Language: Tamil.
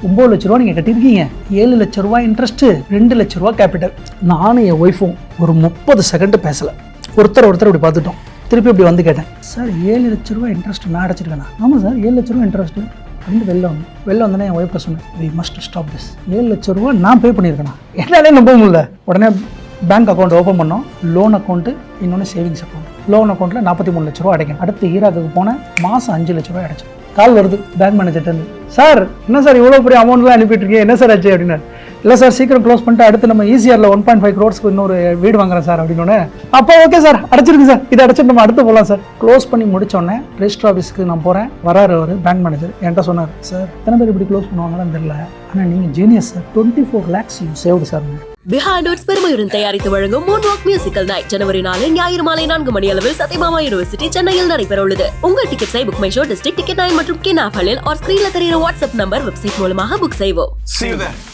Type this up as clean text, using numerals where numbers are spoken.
9 லட்ச ரூபா நீங்கள் கட்டியிருக்கீங்க, 7 லட்ச ரூபா இன்ட்ரெஸ்ட்டு, 2 லட்ச ரூபா கேபிட்டல். நானும் என் ஒய்ஃபும் ஒரு 30 செகண்ட் பேசலை. ஒருத்தர் இப்படி பார்த்துட்டோம். திருப்பி இப்படி வந்து கேட்டேன், சார் 7 லட்ச ரூபா இன்ட்ரெஸ்ட் நான் அடைச்சிருக்கேண்ணா? ஆமாம் சார் 7 லட்ச ரூபா இன்ட்ரெஸ்ட்டு அப்படின்னு வெளில வந்தோடனே என் ஒய்ஃபை சொன்னேன், வி மஸ்ட் ஸ்டாப் திஸ். 7 லட்ச ரூபா நான் பே பண்ணியிருக்கேண்ணா. என்னாலே நம்ப முடியல. உடனே பேங்க் அக்கௌண்ட் ஓப்பன் பண்ணோம். லோன் அக்கௌண்ட்டு, இன்னொன்று சேவிங்ஸ் அக்கௌண்ட். லோன் அக்கௌண்ட்டில் 43 லட்ச ரூபா அடைக்கணும். அடுத்து ஈராக்குக்கு போனேன், மாதம் 5 லட்ச ரூபாய் அடைச்சேன். கால் வருது பேங்க் மேனேஜர்ட்டு, சார் என்ன சார் இவ்வளோ பெரிய அமௌண்ட்லாம் அனுப்பிட்டு இருக்கீங்க, என்ன சார் ஆச்சு அப்படின்னாரு. இல்லை சார் சீக்கிரம் க்ளோஸ் பண்ணிட்டு அடுத்து நம்ம ஈசிஆரில் 1.5 crores இன்னொரு வீடு வாங்குறேன் சார் அப்படின்னோடனே, அப்போ ஓகே சார் அடைச்சிருக்கு சார், இதை அடைச்சிட்டு நம்ம அடுத்து போகலாம் சார். க்ளோஸ் பண்ணி முடிச்சோடனே ரெஜிஸ்டர் ஆஃபீஸ்க்கு நான் போகிறேன். வராரு அவர் பேங்க் மேனேஜர். என்கிட்ட சொன்னார், சார் எத்தனை பேர் இப்படி க்ளோஸ் பண்ணுவாங்கன்னு தெரியல, ஆனால் நீங்கள் genius sir, 24 lakhs you saved sir. Behind notes பெருமையுடன் தயாரித்து வழங்கும் மூன்வாக் மியூசிக்கல் நைட் ஜனவரி 4 ஞாயிறு மாலை 4 மணி அளவில் சத்யபாமா யூனிவர்சிட்டி சென்னையில் நடைபெற உள்ளது. உங்கள் டிக்கெட்ஸை BookMyShow, district ticket 9 மற்றும் கின் ஆஃபரில் ஸ்கிரீன்ல தெரிகிற வாட்ஸ்அப் நம்பர், வெப்சைட் மூலமாக புக் செய்வோம்.